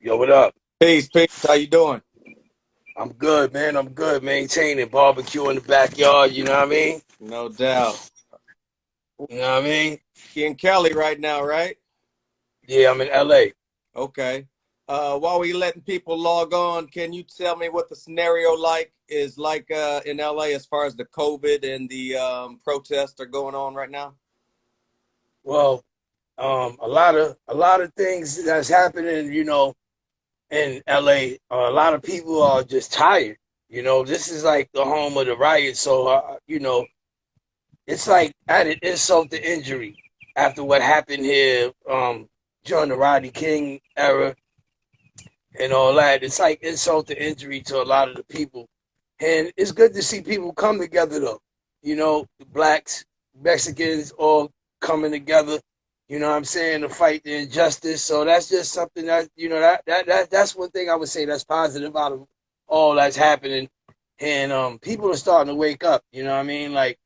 Yo, what up? Peace, peace. How you doing? I'm good, man. I'm good. Maintaining barbecue in the backyard. You know what I mean? No doubt. You know what I mean? You in Cali right now, right? Yeah, I'm in LA. Okay. While we letting people log on, can you tell me what the scenario is like in LA as far as the COVID and the protests are going on right now? Well, a lot of things that's happening. In LA, a lot of people are just tired. This is like the home of the riot. So, it's like added insult to injury after what happened here during the Rodney King era and all that. It's like insult to injury to a lot of the people. And it's good to see people come together though. The blacks, Mexicans all coming together, what I'm saying, to fight the injustice. So that's just something that, that's one thing I would say that's positive out of all that's happening. And people are starting to wake up, you know what I mean? Like,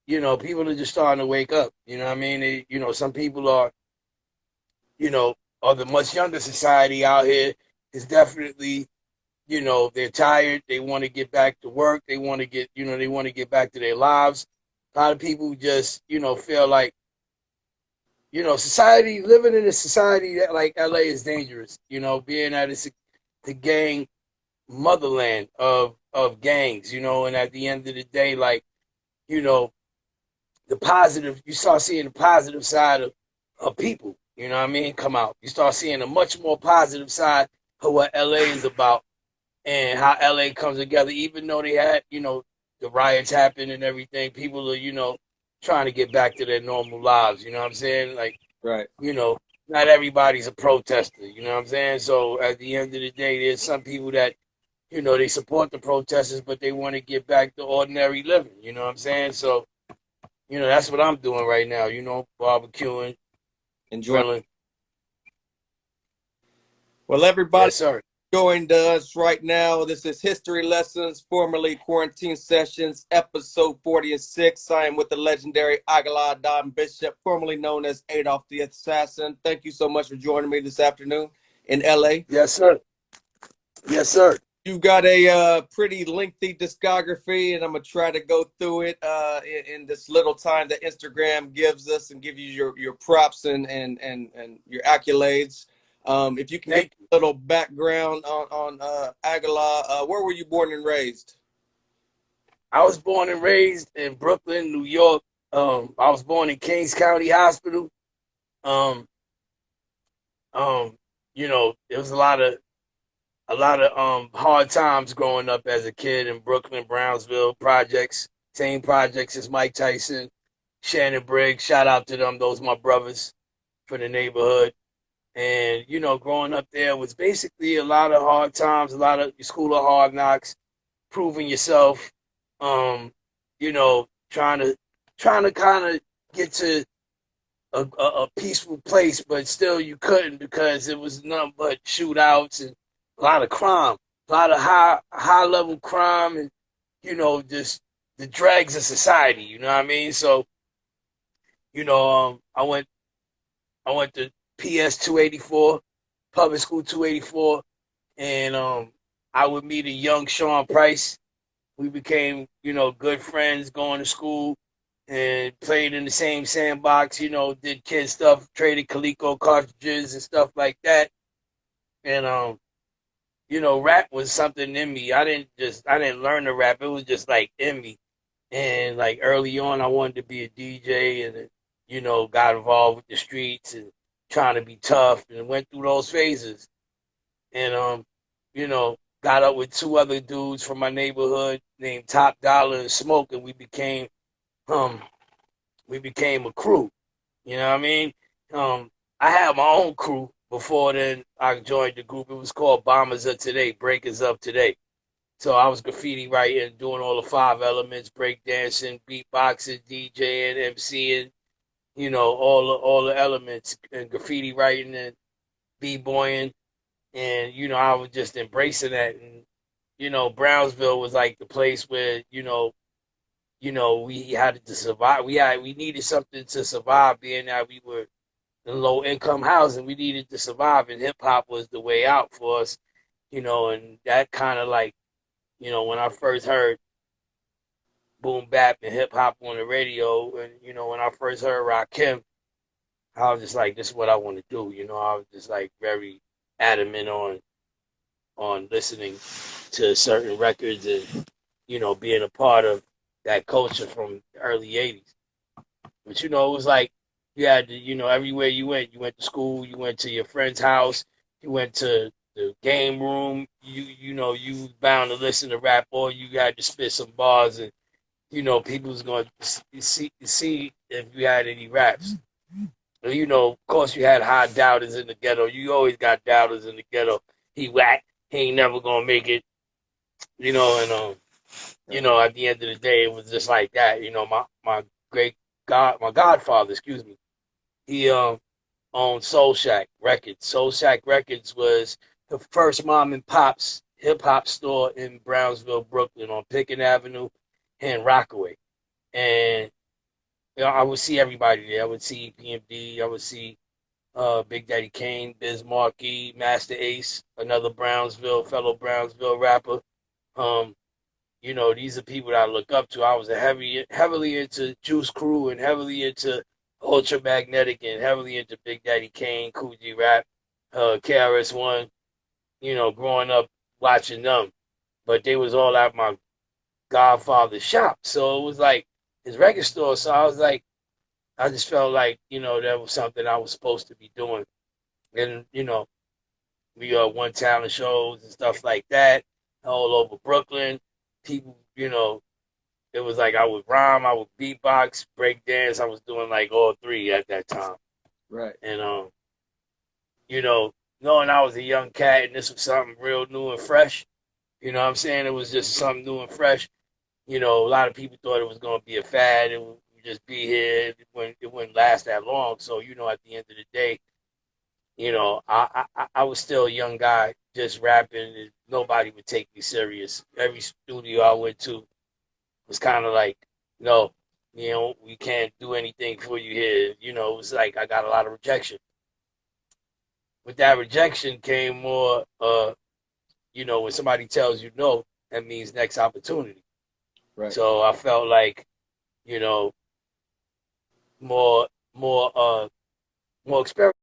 people are just starting to wake up. You know what I mean? Some people you know, of the much younger society out here is definitely, they're tired. They want to get back to work. They want to get back to their lives. A lot of people just, feel like, society, living in a society that like LA is dangerous, being that it's the gang motherland of gangs, and at the end of the day, like, you know, you start seeing the positive side of people, you know what I mean, come out. You start seeing a much more positive side of what LA is about and how LA comes together, even though they had, the riots happened and everything, people are, trying to get back to their normal lives, you know what I'm saying? Like, Right. you know, not everybody's a protester, you know what I'm saying? So at the end of the day, there's some people that, they support the protesters, but they want to get back to ordinary living, you know what I'm saying? So, that's what I'm doing right now, barbecuing, Enjoy. grilling. Well, everybody Yes, sir. joined us right now. This is History Lessons, formerly Quarantine Sessions, episode 46. I am with the legendary Agallah Don Bishop, formerly known as Adolf the Assassin. Thank you so much for joining me this afternoon in LA. Yes, sir. Yes, sir. You've got a pretty lengthy discography, and I'm gonna try to go through it in this little time that Instagram gives us, and give you your props and your accolades. If you can give Thank you. a little background on Agallah, where were you born and raised? I was born and raised in Brooklyn, New York. I was born in Kings County Hospital. Um, it was a lot of hard times growing up as a kid in Brooklyn, Brownsville projects, same projects as Mike Tyson, Shannon Briggs. Shout out to them; those my brothers for the neighborhood. And growing up there was basically a lot of hard times, a lot of school of hard knocks, proving yourself. Trying to kind of get to a peaceful place, but still you couldn't because it was nothing but shootouts and a lot of crime, a lot of high level crime, and just the dregs of society. You know what I mean? So I went to PS 284, public school 284, and I would meet a young Sean Price. We became good friends going to school and played in the same sandbox, did kid stuff, traded Coleco cartridges and stuff like that. And rap was something in me. I didn't learn to rap. It was just like in me. And like early on I wanted to be a DJ and got involved with the streets and trying to be tough and went through those phases. And got up with two other dudes from my neighborhood named Top Dollar and Smoke, and um we became a crew. You know what I mean? I had my own crew before then. I joined the group. It was called Bombers of Today, Breakers of Today. So I was graffiti writing, doing all the five elements, breakdancing, beatboxing, DJing, MCing, all the elements, and graffiti writing and b-boying. And, I was just embracing that. And, Brownsville was like the place where, we had to survive. We needed something to survive, being that we were in low income housing. We needed to survive, and hip hop was the way out for us, and that kind of like, when I first heard boom bap and hip hop on the radio, and when I first heard Rakim, I was just like, this is what I want to do. I was just like very adamant on listening to certain records and being a part of that culture from the early '80s. But it was like you had to, everywhere you went to school, you went to your friend's house, you went to the game room, you bound to listen to rap, or you had to spit some bars, and people was going to see if you had any raps. Of course, you had high doubters in the ghetto. You always got doubters in the ghetto. He whack. He ain't never gonna make it. And at the end of the day, it was just like that. My great my godfather, excuse me, he owned Soul Shack Records. Soul Shack Records was the first mom and pop's hip hop store in Brownsville, Brooklyn, on Pickett Avenue and Rockaway. And I would see everybody there. I would see PMD. I would see Big Daddy Kane, Biz Markie, Master Ace, another fellow Brownsville rapper. Um, these are people that I look up to. I was heavily into Juice Crew and heavily into Ultramagnetic and heavily into Big Daddy Kane, Coogee Rap, KRS-One, growing up watching them. But they was all at my godfather's shop. So it was like his record store. So I was like, I just felt like, that was something I was supposed to be doing. And, we won talent shows and stuff like that all over Brooklyn. People, it was like I would rhyme, I would beatbox, break dance. I was doing like all three at that time. Right. And knowing I was a young cat and this was something real new and fresh, what I'm saying? It was just something new and fresh. A lot of people thought it was gonna be a fad. It would just be here. It wouldn't last that long. So, at the end of the day, I was still a young guy just rapping and nobody would take me serious. Every studio I went to was kind of like, no, we can't do anything for you here. It was like I got a lot of rejection. With that rejection came more, when somebody tells you no, that means next opportunity. Right. So I felt like, you know, more, more, more experience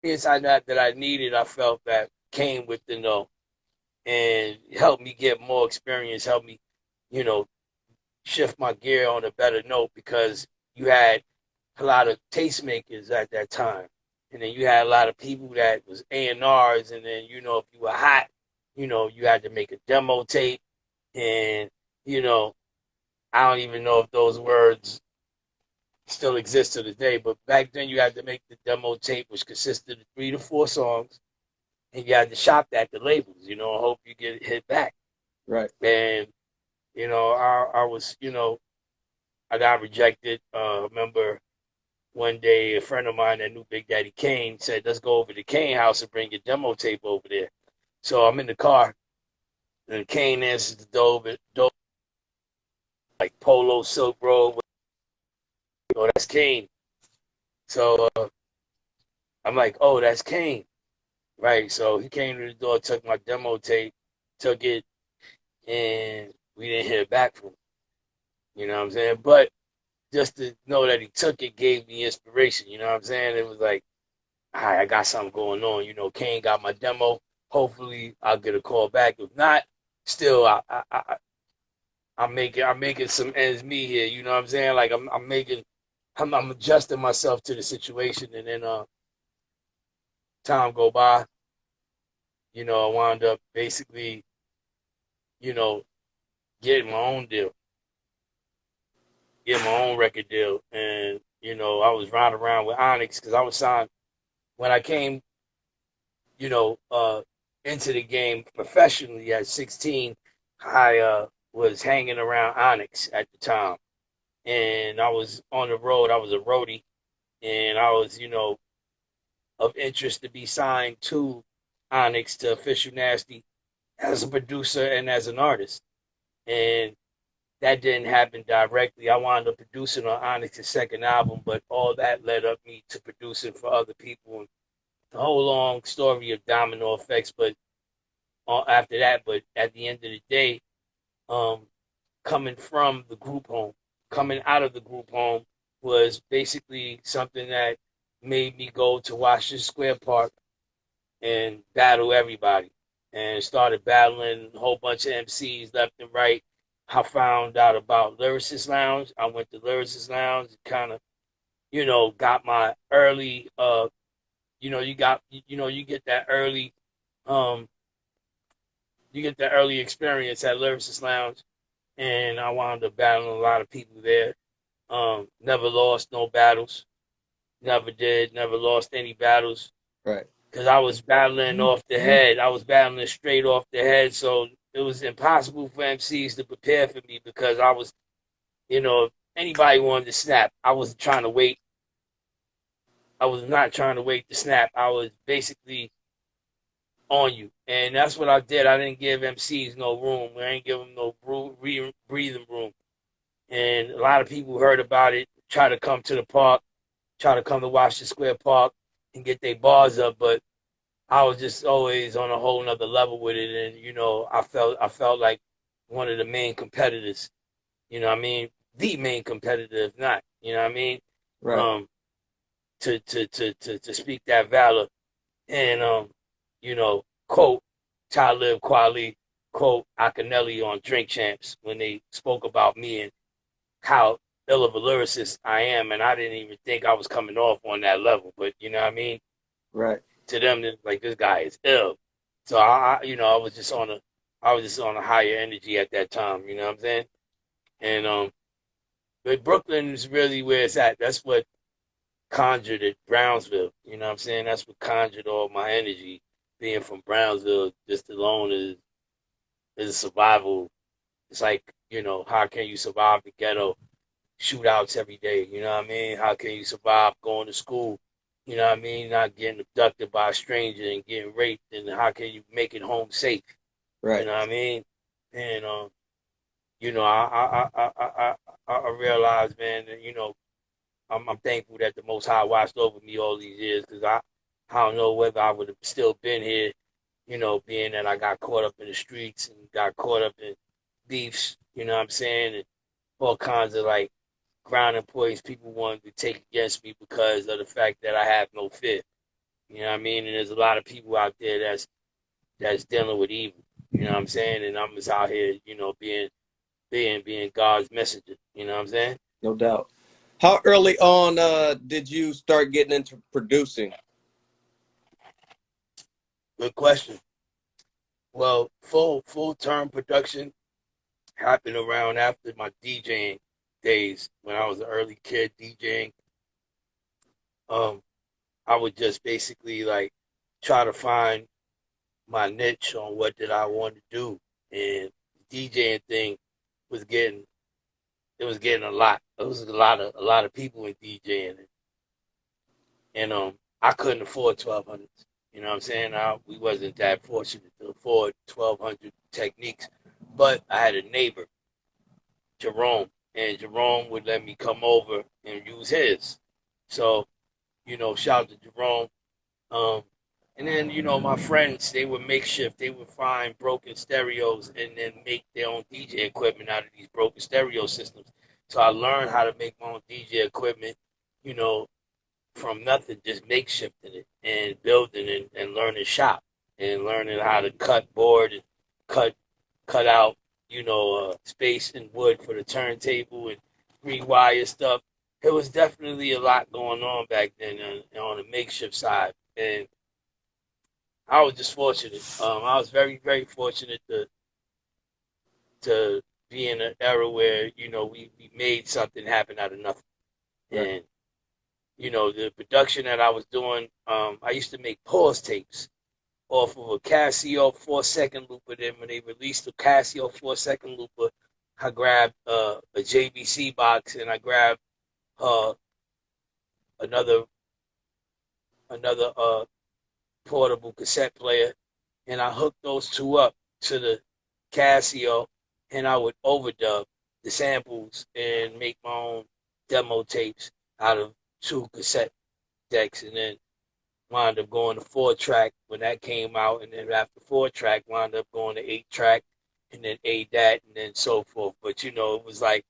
that I needed. I felt that came with the no and helped me get more experience, helped me, you know, shift my gear on a better note because you had a lot of tastemakers at that time. And then you had a lot of people that was A&Rs, and then, if you were hot, you had to make a demo tape. And, you know, I don't even know if those words still exist to this day, but back then you had to make the demo tape, which consisted of 3 to 4 songs, and you had to shop that to labels, and hope you get it hit back. Right. And, I was, I got rejected. Remember one day a friend of mine that knew Big Daddy Kane said, let's go over to Kane house and bring your demo tape over there. So I'm in the car, and Kane answers the door, like polo silk robe. That's Kane. So I'm like, oh, that's Kane. Right. So he came to the door, took my demo tape, took it, and we didn't hear back from him. You know what I'm saying? But just to know that he took it gave me inspiration. You know what I'm saying? It was like, all right, I got something going on. Kane got my demo. Hopefully, I'll get a call back. If not, still, I'm making some ends meet here. You know what I'm saying? Like I'm adjusting myself to the situation, and then time go by. I wound up basically, you know, getting my own deal, getting my own record deal, and I was riding around with Onyx because I was signed when I came, you know, uh, into the game professionally at 16. I was hanging around Onyx at the time, and I was on the road. I was a roadie, and I was, of interest to be signed to Onyx to Official Nasty as a producer and as an artist. And that didn't happen directly. I wound up producing on Onyx's second album, but all that led up me to producing for other people. And the whole long story of domino effects. But after that, but at the end of the day, um, coming from the group home, coming out of the group home was basically something that made me go to Washington Square Park and battle everybody. And started battling a whole bunch of MCs left and right. I found out about Lyricist Lounge. I went to Lyricist Lounge, kind of, got my early, you get that early, um, you get that early experience at Lyricist Lounge. And I wound up battling a lot of people there. Never lost no battles. Never did. Never lost any battles. Right. Because I was battling off the head. I was battling straight off the head. So it was impossible for MCs to prepare for me because I was, if anybody wanted to snap, I wasn't trying to wait. I was not trying to wait to snap. I was basically on you. And that's what I did. I didn't give MCs no room. I didn't give them no breathing room. And a lot of people heard about it, try to come to the park, try to come to Washington Square Park and get their bars up, but I was just always on a whole nother level with it. And, I felt like one of the main competitors, you know what I mean? The main competitor, if not, you know what I mean? Right. To speak that valor. And, quote, Talib Kweli, quote, Akinelli on Drink Champs when they spoke about me and how ill of a lyricist I am. And I didn't even think I was coming off on that level. But, you know what I mean? Right. To them, it's like, this guy is ill. So I was just on a higher energy at that time. You know what I'm saying? And but Brooklyn is really where it's at. That's what conjured at Brownsville. You know what I'm saying? That's what conjured all my energy. Being from Brownsville, just alone is a survival. It's like, how can you survive the ghetto shootouts every day? You know what I mean? How can you survive going to school? You know what I mean? Not getting abducted by a stranger and getting raped, and how can you make it home safe? You Right. know what I mean? And I realized, man, that I'm thankful that the Most High watched over me all these years because I don't know whether I would have still been here, being that I got caught up in the streets and got caught up in beefs. You know what I'm saying? And all kinds of like grounding points people wanted to take against me because of the fact that I have no fear. You know what I mean? And there's a lot of people out there that's dealing with evil. You know what I'm saying? And I'm just out here, being God's messenger. You know what I'm saying? No doubt. How early on did you start getting into producing? Good question. Well, full term production happened around after my DJing days when I was an early kid DJing. Um, I would just basically like try to find my niche on what did I want to do, and the DJing thing was getting it was getting a lot. It was a lot of people in DJing, and I couldn't afford 1200s. You know what I'm saying? We wasn't that fortunate to afford 1200 techniques, but I had a neighbor, Jerome, and Jerome would let me come over and use his. So, shout out to Jerome. Um, and then, my friends, they would makeshift. They would find broken stereos and then make their own DJ equipment out of these broken stereo systems. So I learned how to make my own DJ equipment, you know, from nothing, just makeshifting it and building and learning shop and learning how to cut board and cut cut out, space and wood for the turntable and rewire stuff. It was definitely a lot going on back then on the makeshift side, and I was just fortunate. I was very, very fortunate to be in an era where we made something happen out of nothing, Right. and the production that I was doing. I used to make pause tapes off of a Casio 4-second looper. Then when they released the Casio 4-second looper, I grabbed a JVC box and I grabbed uh, another another portable cassette player, and I hooked those two up to the Casio, and I would overdub the samples and make my own demo tapes out of 2 cassette decks, and then wound up going to 4 track when that came out, and then after 4 track, wound up going to 8 track, and then that, and then so forth. But it was like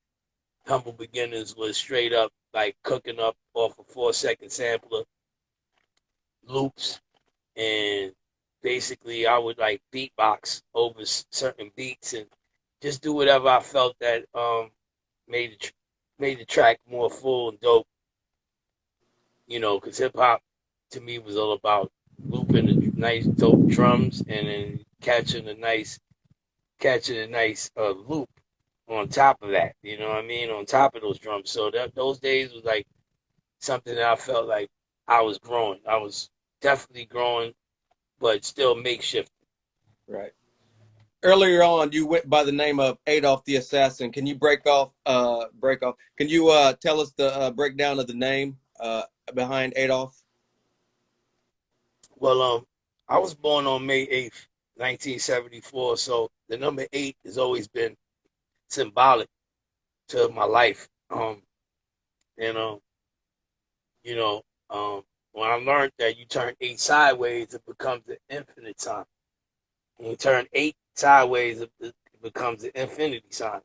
Humble Beginners was straight up like cooking up off a 4 second sampler loops, and basically I would like beatbox over certain beats and just do whatever I felt that made made the track more full and dope. Because hip hop to me was all about looping the nice dope drums and then catching a nice loop on top of that. You know what I mean? On top of those drums. So those days was like something that I felt like I was growing. I was definitely growing, but still makeshift. Right. Earlier on, you went by the name of Adolf the Assassin. Can you break off? Can you tell us the breakdown of the name behind Adolf? Well, I was born on May 8th, 1974. So the number 8 has always been symbolic to my life. And you know, when I learned that you turn 8 sideways, it becomes an infinite sign. When you turn 8 sideways, it becomes an infinity sign.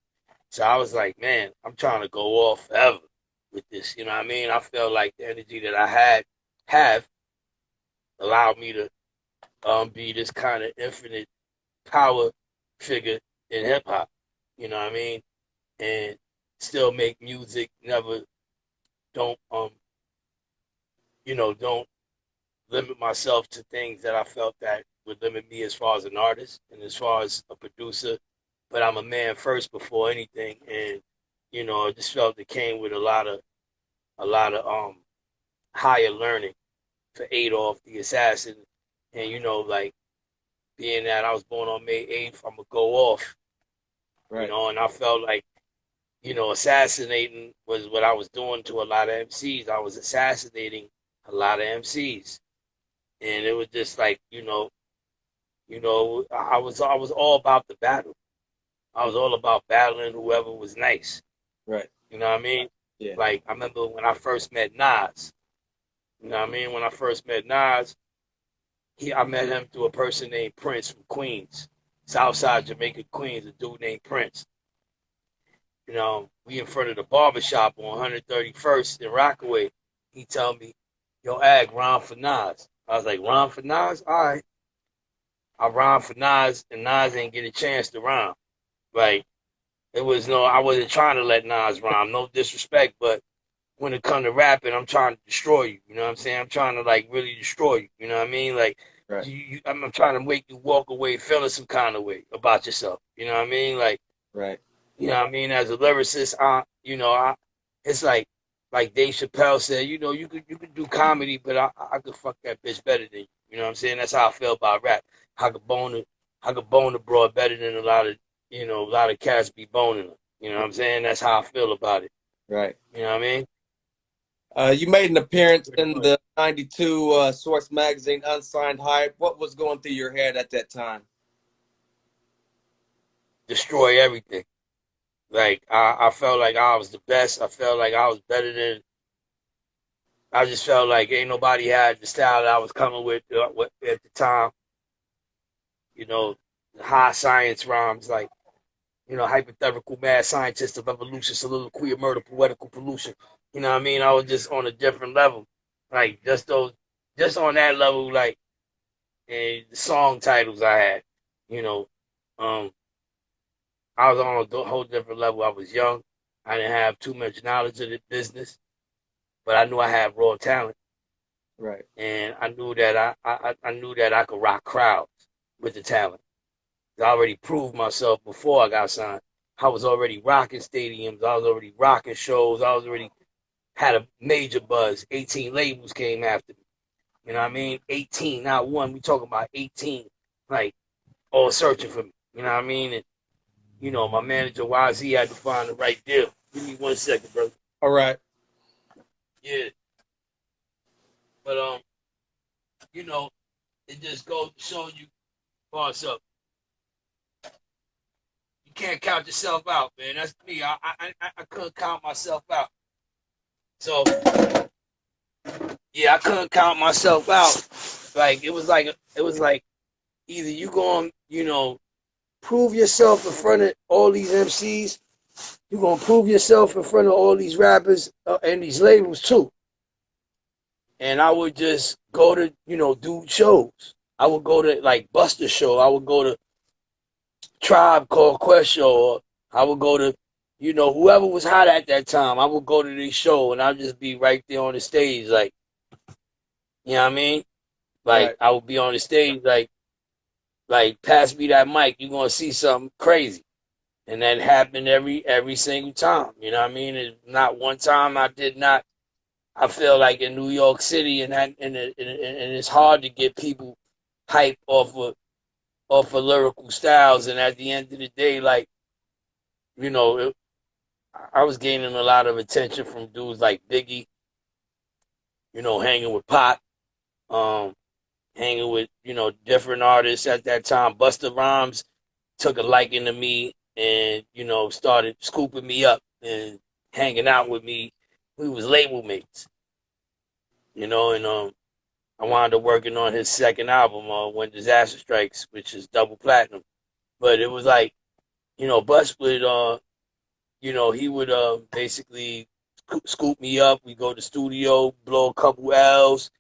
So I was like, man, I'm trying to go off forever with this. You know what I mean? I felt like the energy that I have allowed me to be this kind of infinite power figure in hip hop. You know what I mean? And still make music. Never don't don't limit myself to things that I felt that would limit me as far as an artist and as far as a producer. But I'm a man first before anything, and I just felt it came with a lot of higher learning for Adolf the Assassin, and like being that I was born on May 8th, I'm gonna go off, Right. and I felt like assassinating was what I was doing to a lot of MCs. I was assassinating a lot of MCs, and it was just like I was all about the battle. I was all about battling whoever was nice. Right. You know what I mean? Yeah. Like I remember when I first met Nas. You know what I mean? When I first met Nas, I met him through a person named Prince from Queens, Southside Jamaica, Queens. A dude named Prince. We in front of the barbershop on 131st in Rockaway. He tell me, "Yo, Ag, rhyme for Nas." I was like, "Rhyme for Nas? All right." I rhyme for Nas, and Nas ain't get a chance to rhyme. Like I wasn't trying to let Nas rhyme. No disrespect, but when it come to rapping, I'm trying to destroy you. You know what I'm saying? I'm trying to like really destroy you. You know what I mean? Like Right. I'm trying to make you walk away feeling some kind of way about yourself. You know what I mean? Like Right. what I mean? As a lyricist, it's like Dave Chappelle said. You could do comedy, but I could fuck that bitch better than you. You know what I'm saying? That's how I feel about rap. I could bone it. I could bone the broad better than a lot of cats be boning them. You know what I'm saying? That's how I feel about it. Right. You know what I mean? You made an appearance Pretty in much. the '92 Source magazine, Unsigned Hype. What was going through your head at that time? Destroy everything. Like I felt like I was the best. I felt like I was better than. I just felt like ain't nobody had the style that I was coming with at the time. You know, high science rhymes like hypothetical mad scientist of evolution, soliloquy of murder, poetical pollution. You know what I mean? I was just on a different level, like just on that level, like and the song titles I had. You know, um, I was on a whole different level. I was young. I didn't have too much knowledge of the business, but I knew I had raw talent, Right. and I knew that I knew that I could rock crowds with the talent. I already proved myself before I got signed. I was already rocking stadiums. I was already rocking shows. I was already had a major buzz. 18 labels came after me. You know what I mean? 18, not one. We talking about 18, like all searching for me. You know what I mean? And my manager YZ had to find the right deal. Give me 1 second, bro. All right. Yeah, but you know, it just goes to show you, boss up. You You can't count yourself out, man. That's me. I couldn't count myself out. So yeah, I couldn't count myself out. Like it was like either you going, prove yourself in front of all these MCs, you gonna prove yourself in front of all these rappers and these labels too. And I would just go to, do shows. I would go to like Buster show. I would go to Tribe Called Quest show. Or I would go to, whoever was hot at that time. I would go to this show and I'd just be right there on the stage, like, you know what I mean? Like Right. I would be on the stage, like pass me that mic. You're gonna see something crazy, and that happened every single time. You know what I mean? It's not one time I did not. I feel like in New York City, and it's hard to get people hype off of lyrical styles. And at the end of the day, like, you know, it, I was gaining a lot of attention from dudes like Biggie, hanging with Pop, um, hanging with, different artists at that time. Busta Rhymes took a liking to me and, started scooping me up and hanging out with me. We was label mates, and I wound up working on his second album, When Disaster Strikes, which is double platinum. But it was like, Bus would, he would basically scoop me up. We go to the studio, blow a couple L's,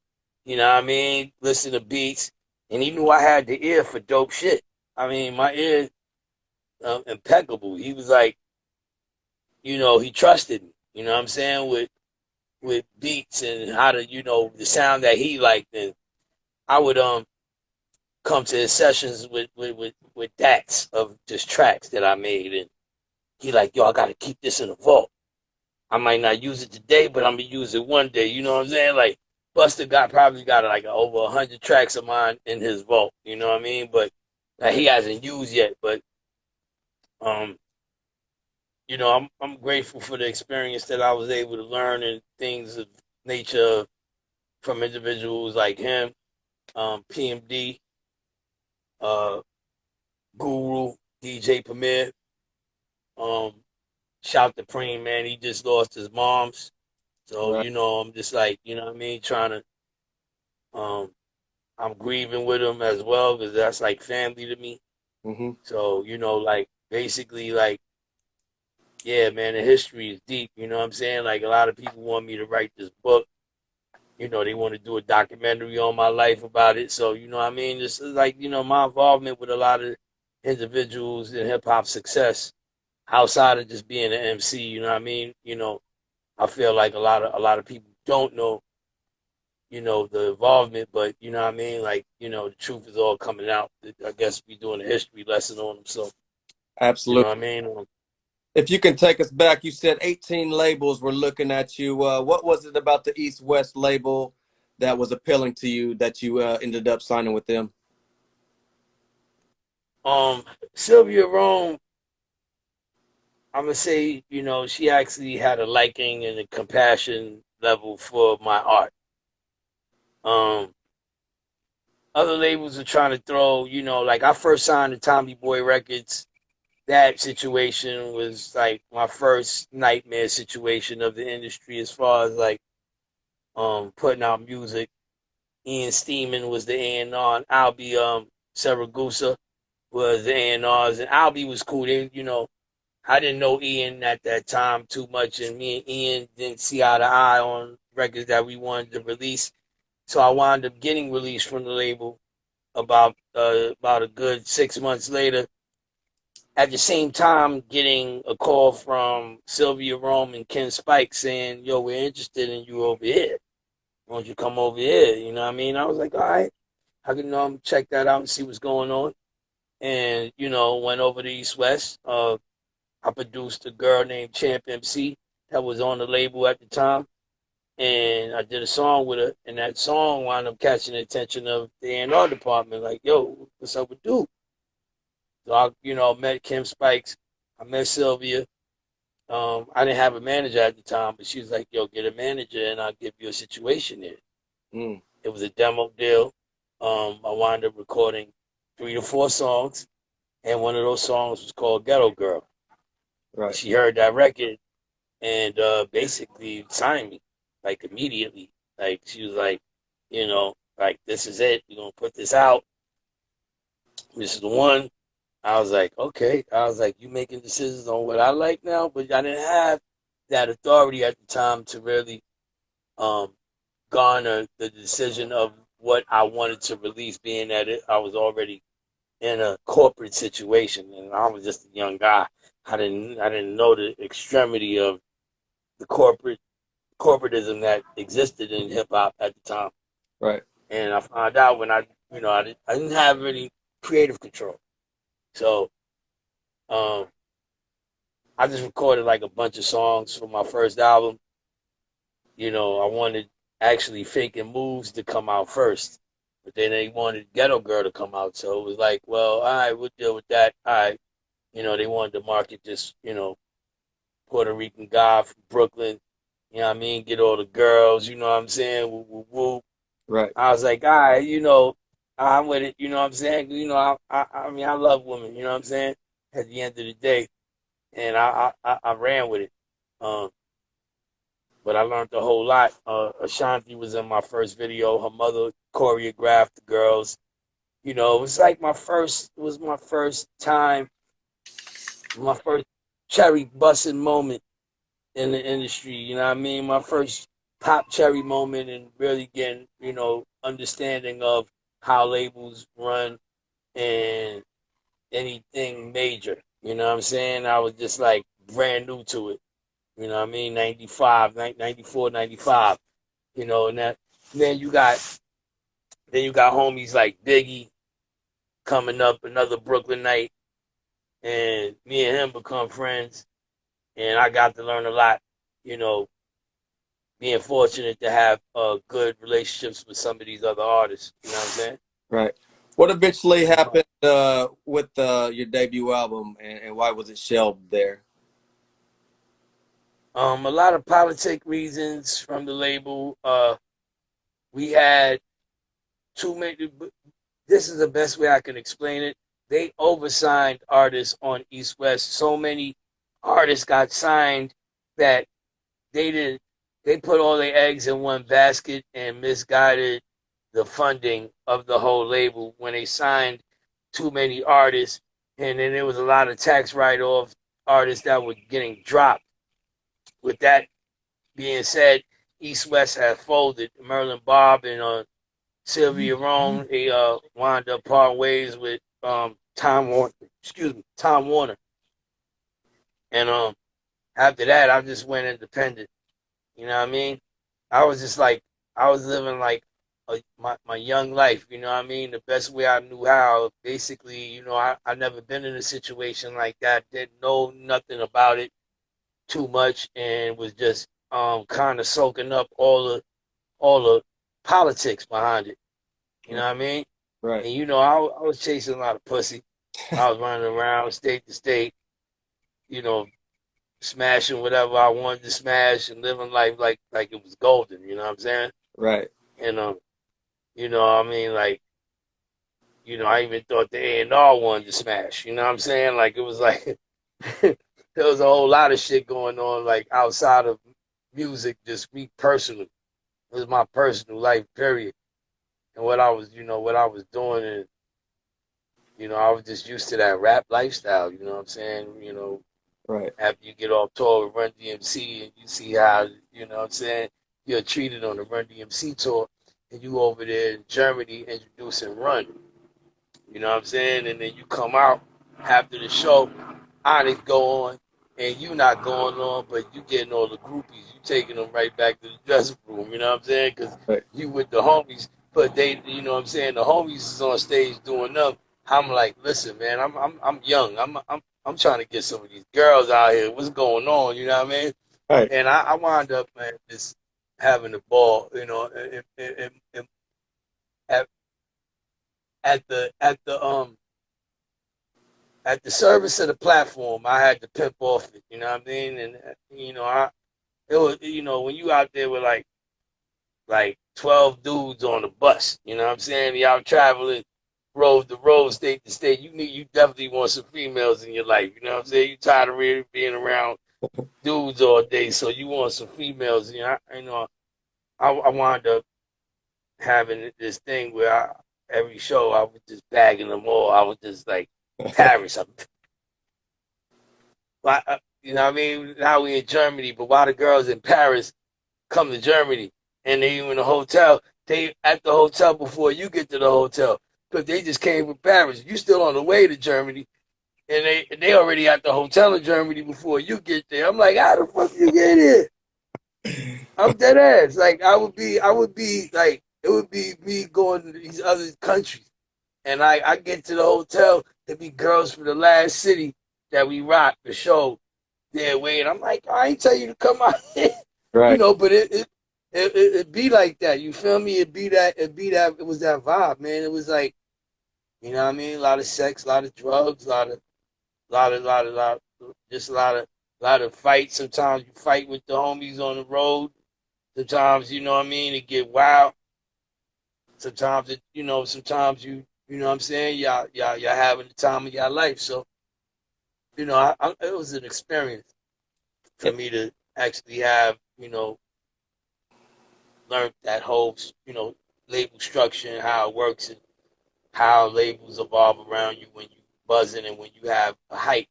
you know what I mean? Listen to beats. And he knew I had the ear for dope shit. I mean, my ear, impeccable. He was like, he trusted me, you know what I'm saying? With beats and how to, the sound that he liked. And I would come to his sessions with DATs of just tracks that I made. And he like, yo, I got to keep this in the vault. I might not use it today, but I'm gonna use it one day. You know what I'm saying? Like Buster probably got like over 100 tracks of mine in his vault. You know what I mean? But that he hasn't used yet. But um, I'm grateful for the experience that I was able to learn and things of nature from individuals like him, PMD, uh, Guru, DJ Premier. Um, Shout to Preem, man. He just lost his mom's. So, Right. I'm just like, you know what I mean, trying to um I'm grieving with him as well because that's like family to me. Mm-hmm. So, like basically like, yeah, man, the history is deep, you know what I'm saying? Like a lot of people want me to write this book. They want to do a documentary on my life about it. So, you know what I mean? This is like, my involvement with a lot of individuals in hip hop success outside of just being an MC, you know what I mean? I feel like a lot of people don't know, the involvement, but you know what I mean? Like, the truth is all coming out. I guess we doing a history lesson on them. So, you know Absolutely. what I mean? If you can take us back, you said 18 labels were looking at you. What was it about the East West label that was appealing to you that you ended up signing with them? Um, Sylvia Rome, I'm gonna say, she actually had a liking and a compassion level for my art. Um, Other labels are trying to throw, like I first signed to Tommy Boy Records. That situation was like my first nightmare situation of the industry as far as like putting out music. Ian Steeman was the A&R, and Albie Saragusa was the A&Rs, and Albie was cool. I didn't know Ian at that time too much, and me and Ian didn't see eye to eye on records that we wanted to release. So I wound up getting released from the label about a good 6 months later. At the same time, getting a call from Sylvia Rome and Ken Spike saying, "Yo, we're interested in you over here. Why don't you come over here?" You know what I mean? I was like, "All right, I can check that out and see what's going on." And went over to East West. I produced a girl named Champ MC that was on the label at the time, and I did a song with her. And that song wound up catching the attention of the A&R department. Like, "Yo, what's up with dude?" So I, met Kim Spikes. I met Sylvia. I didn't have a manager at the time, but she was like, "Yo, get a manager, and I'll give you a situation there." Mm. It was a demo deal. I wound up recording 3 to 4 songs, and one of those songs was called Ghetto Girl. And Right. she heard that record and basically signed me, like immediately. Like she was like, like this is it. You're gonna put this out. This is the one. I was like, okay. I was like, you making decisions on what I like now, but I didn't have that authority at the time to really um garner the decision of what I wanted to release, being that I was already in a corporate situation and I was just a young guy. I didn't know the extremity of the corporatism that existed in hip hop at the time. Right. And I found out when I didn't have any creative control. So um, I just recorded like a bunch of songs for my first album. I wanted actually Faking Moves to come out first, but then they wanted Ghetto Girl to come out. So it was like, well, all right, we'll deal with that. All right. They wanted to market this, Puerto Rican guy from Brooklyn. You know what I mean? Get all the girls, you know what I'm saying? Woo, woo, woo. Right. I was like, all right, I'm with it. You know what I'm saying? I mean, I love women. You know what I'm saying? At the end of the day, and I ran with it. Um, but I learned a whole lot. Ashanti was in my first video. Her mother choreographed the girls. It was like it was my first time, my first cherry busting moment in the industry. You know what I mean? My first pop cherry moment and really getting, understanding of how labels run and anything major. You know what I'm saying? I was just like brand new to it. You know what I mean? 95, 94, 95. And then you got then you got homies like Biggie coming up, another Brooklynite, and me and him become friends. And I got to learn a lot, you know, being fortunate to have good relationships with some of these other artists. You know what I'm saying? Right. What eventually happened with your debut album, and why was it shelved there? A lot of politic reasons from the label. We had too many. This is the best way I can explain it. They oversigned artists on East West. So many artists got signed that they did. They put all their eggs in one basket and misguided the funding of the whole label when they signed too many artists, and then there was a lot of tax write-off artists that were getting dropped. With that being said, East West had folded. Merlin Bob and Sylvia Rome, they wound up parting ways with Tom Warner. Excuse me, Tom Warner. And after that, I just went independent. You know what I mean? I was just like I was living like my young life. You know what I mean? The best way I knew how. Basically, I never been in a situation like that. Didn't know nothing about it too much, and was just kind of soaking up all the politics behind it. You know what I mean? Right. And I was chasing a lot of pussy. I was running around state to state, you know, smashing whatever I wanted to smash and living life like it was golden. You know what I'm saying? Right. And I mean, like, I even thought the A&R wanted to smash. You know what I'm saying? Like it was like there was a whole lot of shit going on, like outside of music, just me personally. It was my personal life, period. And what I was doing, and I was just used to that rap lifestyle. You know what I'm saying? Right. After you get off tour with Run DMC and you see how, what I'm saying, you're treated on the Run DMC tour, and you over there in Germany introducing Run. You know what I'm saying? And then you come out after the show, Onyx go on, and you not going on, but you getting all the groupies. You taking them right back to the dressing room. You know what I'm saying? Because Right. you with the homies, but they, you know what I'm saying? The homies is on stage doing them. I'm like, listen, man, I'm young. I'm trying to get some of these girls out here. What's going on? You know what I mean? Right. And I wound up, man, just having the ball. At, at the service of the platform, I had to pimp off it. You know what I mean? And it was when you out there with like 12 dudes on the bus. You know what I'm saying? You out traveling. rove the road, state to state. You definitely want some females in your life. You know what I'm saying? You tired of really being around dudes all day, so you want some females. I wound up having this thing where every show I was just bagging them all. I was just like Paris. You know what I mean? Now we in Germany, but why the girls in Paris come to Germany and they in the hotel? They at the hotel before you get to the hotel because they just came from Paris. You still on the way to Germany, and they already at the hotel in Germany before you get there. I'm like, how the fuck you get here? I'm dead ass. Like I would be like, it would be me going to these other countries, and I get to the hotel, there be girls from the last city that we rock the show there waiting. I'm like, I ain't tell you to come out here, Right. but it be like that. You feel me? It was that vibe, man. It was like, you know what I mean? A lot of sex, a lot of drugs, just a lot of fights. Sometimes you fight with the homies on the road. Sometimes, you know what I mean, it get wild. Sometimes you know what I'm saying, y'all having the time of your life. So, it was an experience for me to actually have, learned that whole, label structure and how it works and how labels evolve around you when you buzzing and when you have a hype,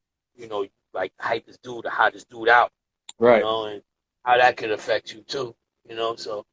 like hype this dude, the hottest dude out, Right. and how that could affect you too, So